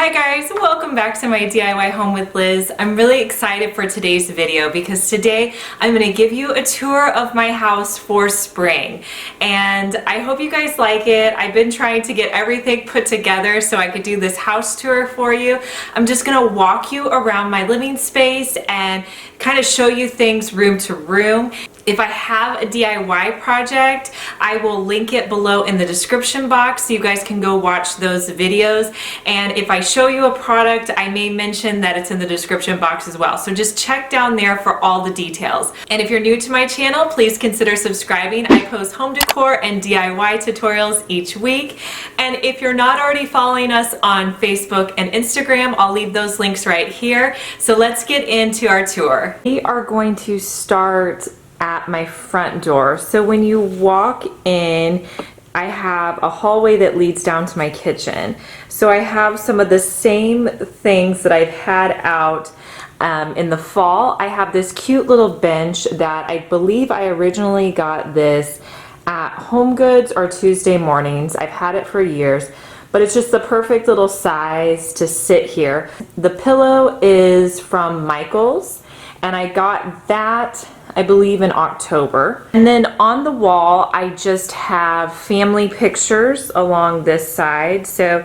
Hi guys, welcome back to my DIY Home with Liz. I'm really excited for today's video because today I'm going to give you a tour of my house for spring, and I hope you guys like it. I've been trying to get everything put together so I could do this house tour for you. I'm just going to walk you around my living space and kind of show you things room to room. If I have a DIY project, I will link it below in the description box so you guys can go watch those videos. And if I show you a product, I may mention that it's in the description box as well. So just check down there for all the details. And if you're new to my channel, please consider subscribing. I post home decor and DIY tutorials each week. And if you're not already following us on Facebook and Instagram, I'll leave those links right here. So let's get into our tour. We are going to start at my front door. So when you walk in, I have a hallway that leads down to my kitchen. So I have some of the same things that I've had out in the fall. I have this cute little bench that I believe I originally got this at Home Goods or Tuesday Mornings. I've had it for years, but it's just the perfect little size to sit here. The pillow is from Michael's, and I got that I believe in October. And then on the wall, I just have family pictures along this side. So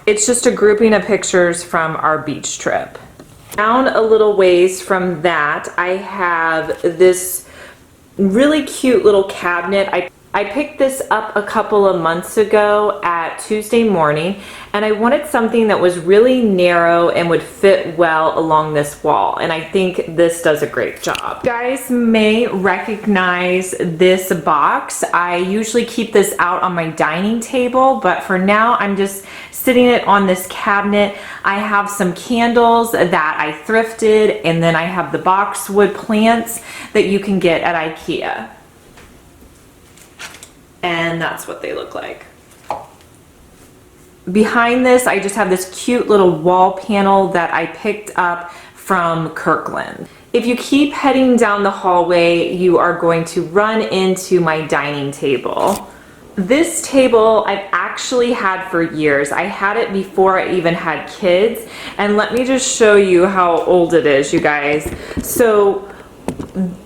it's just a grouping of pictures from our beach trip. Down a little ways from that, I have this really cute little cabinet. I picked this up a couple of months ago at Tuesday Morning, and I wanted something that was really narrow and would fit well along this wall, and I think this does a great job. You guys may recognize this box. I usually keep this out on my dining table, but for now I'm just sitting it on this cabinet. I have some candles that I thrifted, and then I have the boxwood plants that you can get at IKEA. And that's what they look like. Behind this, I just have this cute little wall panel that I picked up from Kirkland. If you keep heading down the hallway, you are going to run into my dining table. This table I've actually had for years. I had it before I even had kids. And let me just show you how old it is, you guys. So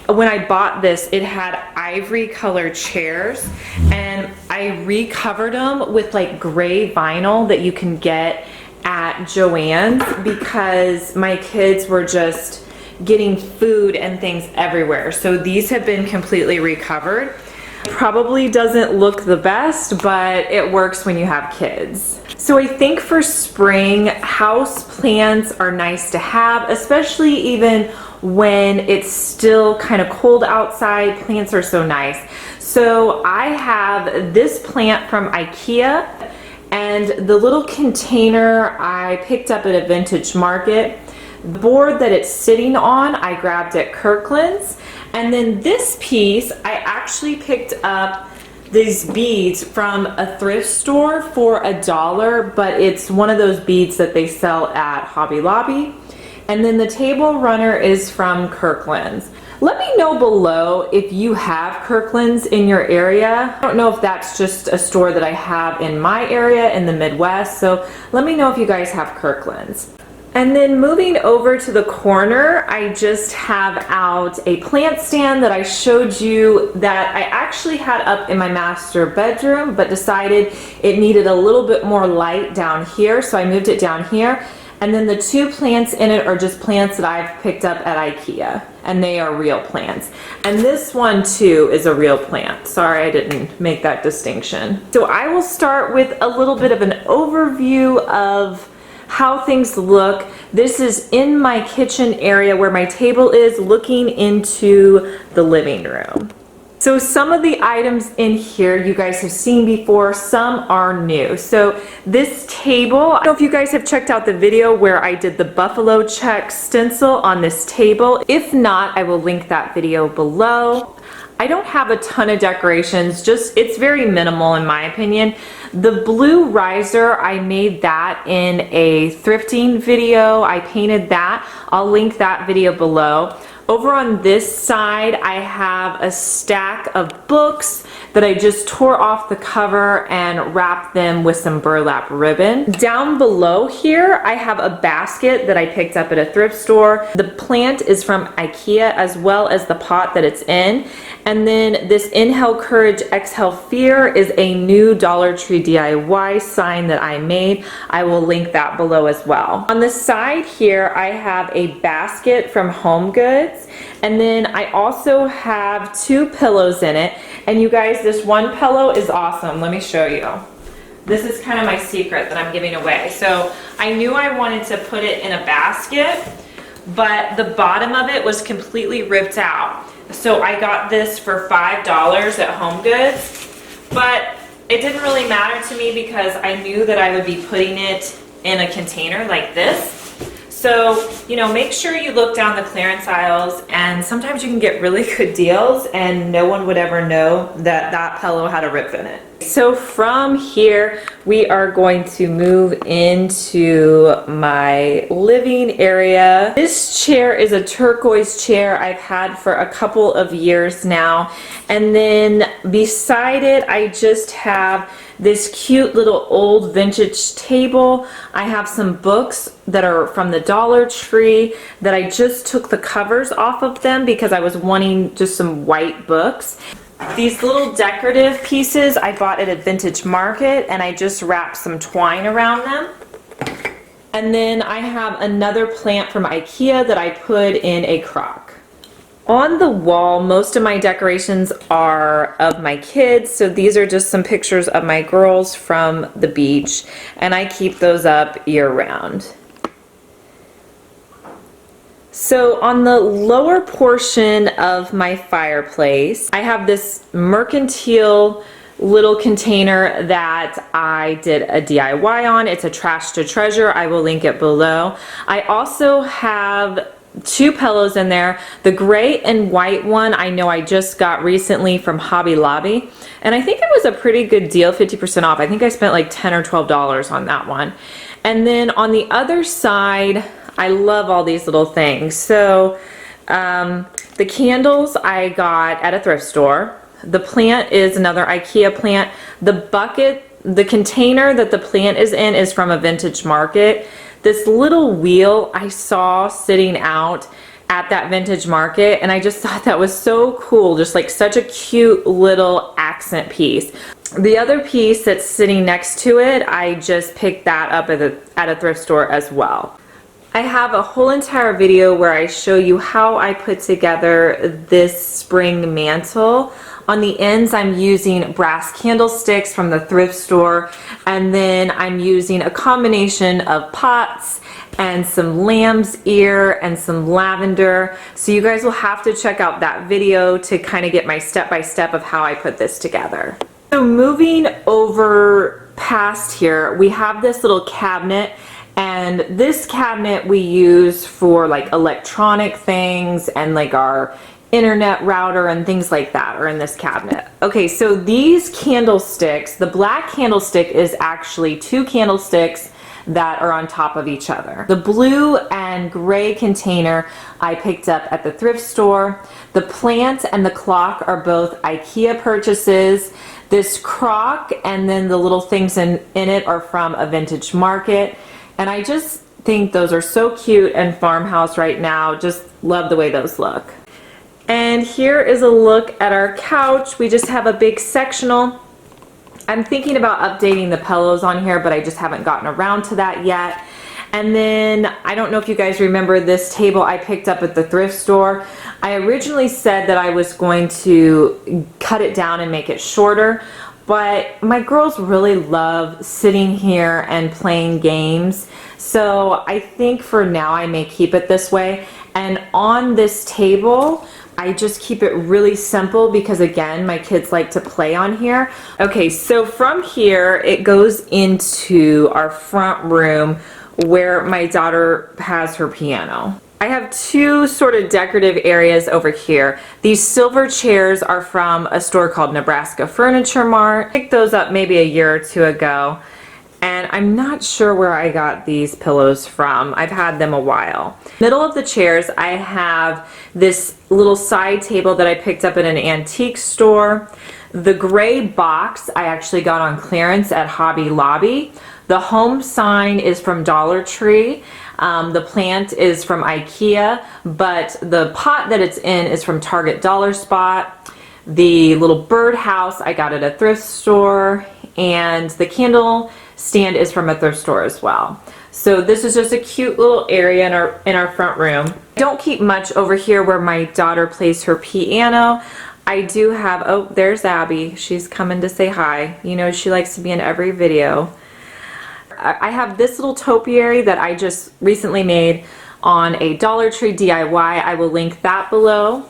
when I bought this, it had ivory colored chairs, and I recovered them with like gray vinyl that you can get at Joann's because my kids were just getting food and things everywhere. So these have been completely recovered. Probably doesn't look the best, but it works when you have kids. So I think for spring, house plants are nice to have, especially even when it's still kind of cold outside. Plants are so nice. So I have this plant from IKEA, and the little container I picked up at a vintage market. The board that it's sitting on, I grabbed at Kirkland's. And then this piece, I actually picked up these beads from a thrift store for $1, but it's one of those beads that they sell at Hobby Lobby. And then the table runner is from Kirkland's. Let me know below if you have Kirkland's in your area. I don't know if that's just a store that I have in my area in the Midwest, so let me know if you guys have Kirkland's. And then moving over to the corner, I just have out a plant stand that I showed you that I actually had up in my master bedroom, but decided it needed a little bit more light down here, so I moved it down here. And then the two plants in it are just plants that I've picked up at IKEA, and they are real plants. And this one too is a real plant. Sorry, I didn't make that distinction. So I will start with a little bit of an overview of how things look. This is in my kitchen area where my table is, looking into the living room. So some of the items in here you guys have seen before, some are new. So this table, I don't know if you guys have checked out the video where I did the buffalo check stencil on this table. If not, I will link that video below. I don't have a ton of decorations, just it's very minimal in my opinion. The blue riser, I made that in a thrifting video. I painted that. I'll link that video below. Over on this side, I have a stack of books that I just tore off the cover and wrapped them with some burlap ribbon. Down below here, I have a basket that I picked up at a thrift store. The plant is from IKEA as well as the pot that it's in. And then this Inhale Courage, Exhale Fear is a new Dollar Tree DIY sign that I made. I will link that below as well. On the side here, I have a basket from Home Goods. And then I also have 2 pillows in it. And you guys, this one pillow is awesome. Let me show you. This is kind of my secret that I'm giving away. So I knew I wanted to put it in a basket, but the bottom of it was completely ripped out. So I got this for $5 at Home Goods, but it didn't really matter to me because I knew that I would be putting it in a container like this. So, you know, make sure you look down the clearance aisles, and sometimes you can get really good deals and no one would ever know that that pillow had a rip in it. So from here, we are going to move into my living area. This chair is a turquoise chair I've had for a couple of years now. And then beside it, I just have this cute little old vintage table. I have some books that are from the Dollar Tree that I just took the covers off of them because I was wanting just some white books. These little decorative pieces I bought at a vintage market, and I just wrapped some twine around them. And then I have another plant from IKEA that I put in a crock. On the wall, most of my decorations are of my kids, so these are just some pictures of my girls from the beach, and I keep those up year-round. So on the lower portion of my fireplace, I have this Mercantile little container that I did a DIY on. It's a trash to treasure. I will link it below. I also have 2 pillows in there. The gray and white one I know I just got recently from Hobby Lobby, and I think it was a pretty good deal, 50% off. I think I spent like $10 or $12 on that one. And then on the other side, I love all these little things. So the candles I got at a thrift store. The plant is another IKEA plant. The bucket, the container that the plant is in is from a vintage market. This little wheel I saw sitting out at that vintage market, and I just thought that was so cool, just like such a cute little accent piece. The other piece that's sitting next to it, I just picked that up at a thrift store as well. I have a whole entire video where I show you how I put together this spring mantle. On the ends, I'm using brass candlesticks from the thrift store, and then I'm using a combination of pots and some lamb's ear and some lavender. So you guys will have to check out that video to kind of get my step-by-step of how I put this together. So moving over past here, we have this little cabinet. And this cabinet we use for like electronic things and like our internet router and things like that are in this cabinet. Okay, so these candlesticks, the black candlestick is actually 2 candlesticks that are on top of each other. The blue and gray container I picked up at the thrift store. The plant and the clock are both IKEA purchases. This crock and then the little things in it are from a vintage market. And I just think those are so cute and farmhouse right now. Just love the way those look. And here is a look at our couch. We just have a big sectional. I'm thinking about updating the pillows on here, but I just haven't gotten around to that yet. And then I don't know if you guys remember this table I picked up at the thrift store. I originally said that I was going to cut it down and make it shorter. But my girls really love sitting here and playing games. So I think for now I may keep it this way. And on this table, I just keep it really simple because again, my kids like to play on here. Okay, so from here, it goes into our front room where my daughter has her piano. I have 2 sort of decorative areas over here. These silver chairs are from a store called Nebraska Furniture Mart. I picked those up maybe a year or 2 ago. And I'm not sure where I got these pillows from. I've had them a while. Middle of the chairs, I have this little side table that I picked up at an antique store. The gray box I actually got on clearance at Hobby Lobby. The home sign is from Dollar Tree. The plant is from IKEA, but the pot that it's in is from Target Dollar Spot. The little birdhouse I got at a thrift store, and the candle stand is from a thrift store as well. So this is just a cute little area in our front room. I don't keep much over here where my daughter plays her piano. I do have, oh, there's Abby. She's coming to say hi. You know, she likes to be in every video. I have this little topiary that I just recently made on a Dollar Tree DIY. I will link that below.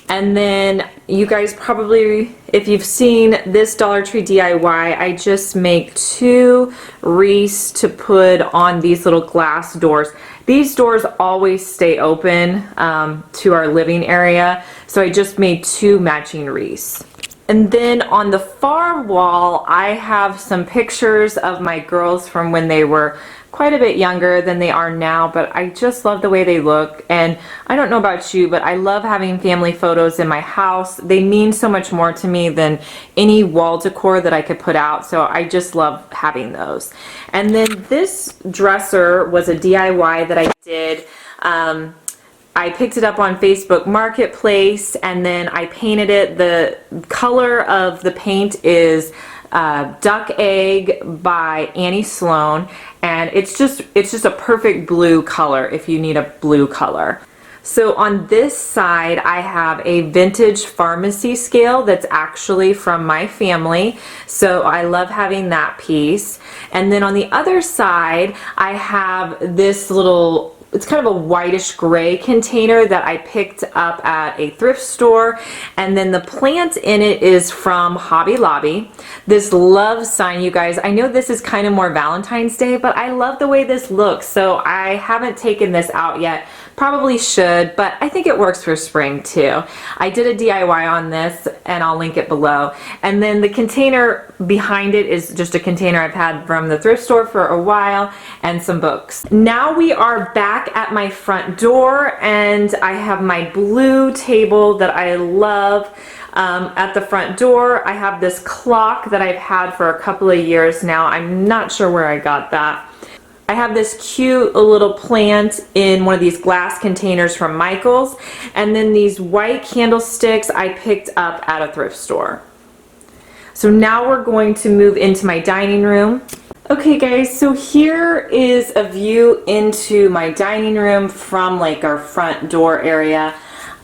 And then you guys probably, if you've seen this Dollar Tree DIY, I just make 2 wreaths to put on these little glass doors. These doors always stay open to our living area, so I just made 2 matching wreaths. And then on the far wall, I have some pictures of my girls from when they were quite a bit younger than they are now, but I just love the way they look. And I don't know about you, but I love having family photos in my house. They mean so much more to me than any wall decor that I could put out, so I just love having those. And then this dresser was a DIY that I did. I picked it up on Facebook Marketplace, and then I painted it. The color of the paint is Duck Egg by Annie Sloan, and it's just a perfect blue color if you need a blue color. So on this side, I have a vintage pharmacy scale that's actually from my family, so I love having that piece. And then on the other side, I have this little, it's kind of a whitish gray container that I picked up at a thrift store, and then the plant in it is from Hobby Lobby. This love sign, you guys, I know this is kind of more Valentine's Day, but I love the way this looks, so I haven't taken this out yet. Probably should, but I think it works for spring too. I did a DIY on this, and I'll link it below. And then the container behind it is just a container I've had from the thrift store for a while, and some books. Now we are back at my front door, and I have my blue table that I love. At the front door, I have this clock that I've had for a couple of years now. I'm not sure where I got that. I have this cute little plant in one of these glass containers from Michael's, and then these white candlesticks I picked up at a thrift store. So now we're going to move into my dining room. Okay guys, so here is a view into my dining room from like our front door area.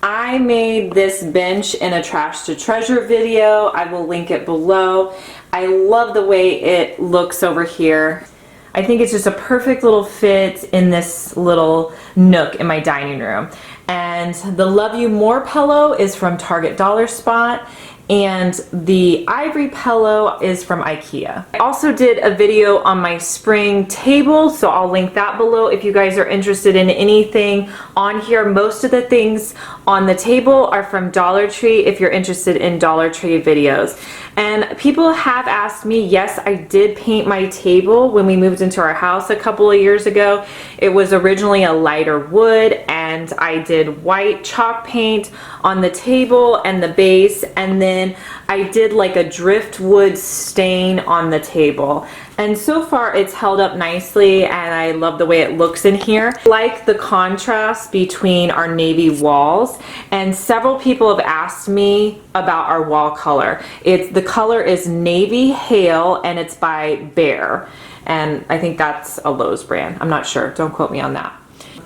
I made this bench in a Trash to Treasure video. I will link it below. I love the way it looks over here. I think it's just a perfect little fit in this little nook in my dining room. And the Love You More pillow is from Target Dollar Spot, and the ivory pillow is from IKEA. I also did a video on my spring table, so I'll link that below if you guys are interested in anything on here. Most of the things on the table are from Dollar Tree if you're interested in Dollar Tree videos. And people have asked me, yes, I did paint my table when we moved into our house a couple of years ago. It was originally a lighter wood, and I did white chalk paint on the table and the base, and then I did like a driftwood stain on the table. And so far it's held up nicely, and I love the way it looks in here. I like the contrast between our navy walls, and several people have asked me about our wall color. The color is Navy Hail, and it's by Bear, and I think that's a Lowe's brand. I'm not sure, don't quote me on that.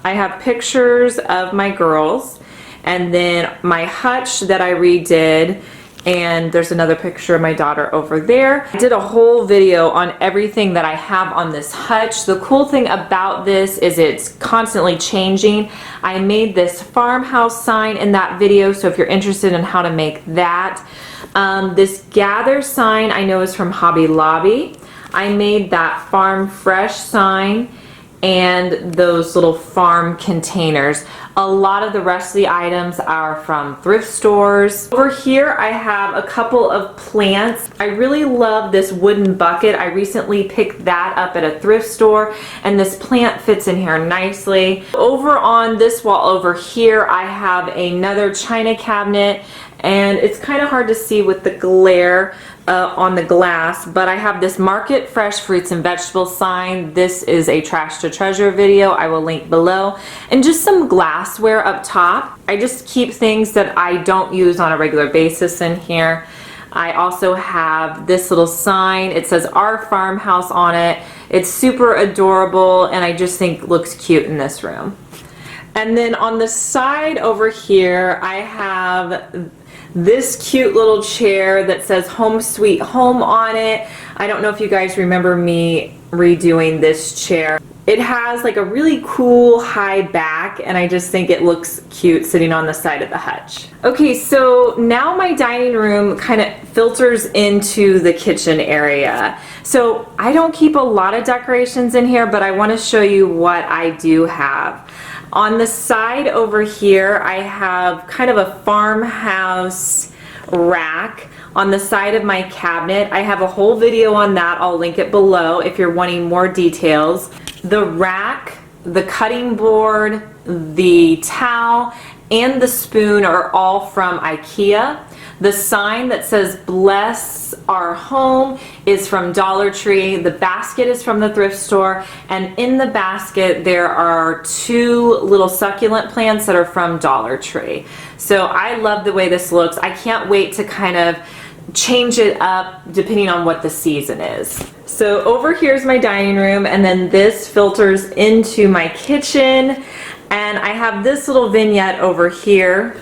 I have pictures of my girls, and then my hutch that I redid, and there's another picture of my daughter over there. I did a whole video on everything that I have on this hutch. The cool thing about this is it's constantly changing. I made this farmhouse sign in that video, so if you're interested in how to make that. This gather sign I know is from Hobby Lobby. I made that farm fresh sign, and those little farm containers. A lot of the rest of the items are from thrift stores. Over here I have a couple of plants. I really love this wooden bucket. I recently picked that up at a thrift store, and this plant fits in here nicely. Over on this wall over here I have another china cabinet, and it's kind of hard to see with the glare on the glass, but I have this Market Fresh Fruits and Vegetables sign. This is a Trash to Treasure video. I will link below. And just some glassware up top. I just keep things that I don't use on a regular basis in here. I also have this little sign. It says Our Farmhouse on it. It's super adorable, and I just think looks cute in this room. And then on the side over here, I have this cute little chair that says Home Sweet Home on it. I don't know if you guys remember me redoing this chair. It has like a really cool high back, and I just think it looks cute sitting on the side of the hutch. Okay, so now my dining room kind of filters into the kitchen area. So I don't keep a lot of decorations in here, but I want to show you what I do have. On the side over here, I have kind of a farmhouse rack on the side of my cabinet. I have a whole video on that. I'll link it below if you're wanting more details. The rack, the cutting board, the towel, and the spoon are all from IKEA. The sign that says Bless Our Home is from Dollar Tree. The basket is from the thrift store, and in the basket there are 2 little succulent plants that are from Dollar Tree. So I love the way this looks. I can't wait to kind of change it up depending on what the season is. So over here's my dining room, and then this filters into my kitchen, and I have this little vignette over here.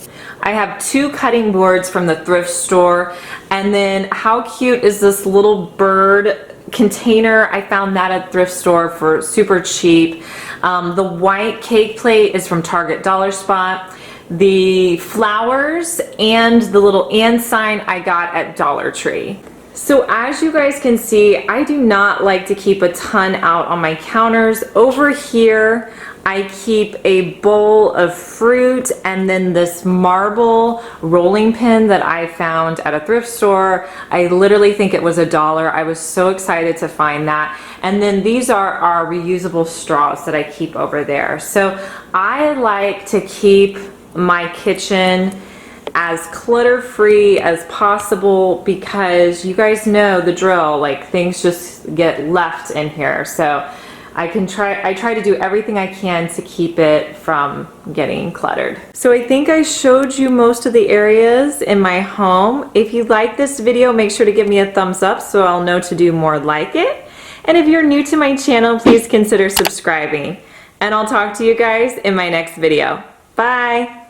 I have 2 cutting boards from the thrift store, and then how cute is this little bird container? I found that at thrift store for super cheap. The white cake plate is from Target Dollar Spot. The flowers and the little and sign I got at Dollar Tree. So as you guys can see, I do not like to keep a ton out on my counters. Over here, I keep a bowl of fruit and then this marble rolling pin that I found at a thrift store. I literally think it was $1. I was so excited to find that. And then these are our reusable straws that I keep over there. So I like to keep my kitchen as clutter-free as possible, because you guys know the drill, like things just get left in here. So I try to do everything I can to keep it from getting cluttered. So I think I showed you most of the areas in my home. If you like this video, make sure to give me a thumbs up so I'll know to do more like it. And if you're new to my channel, please consider subscribing. And I'll talk to you guys in my next video. Bye!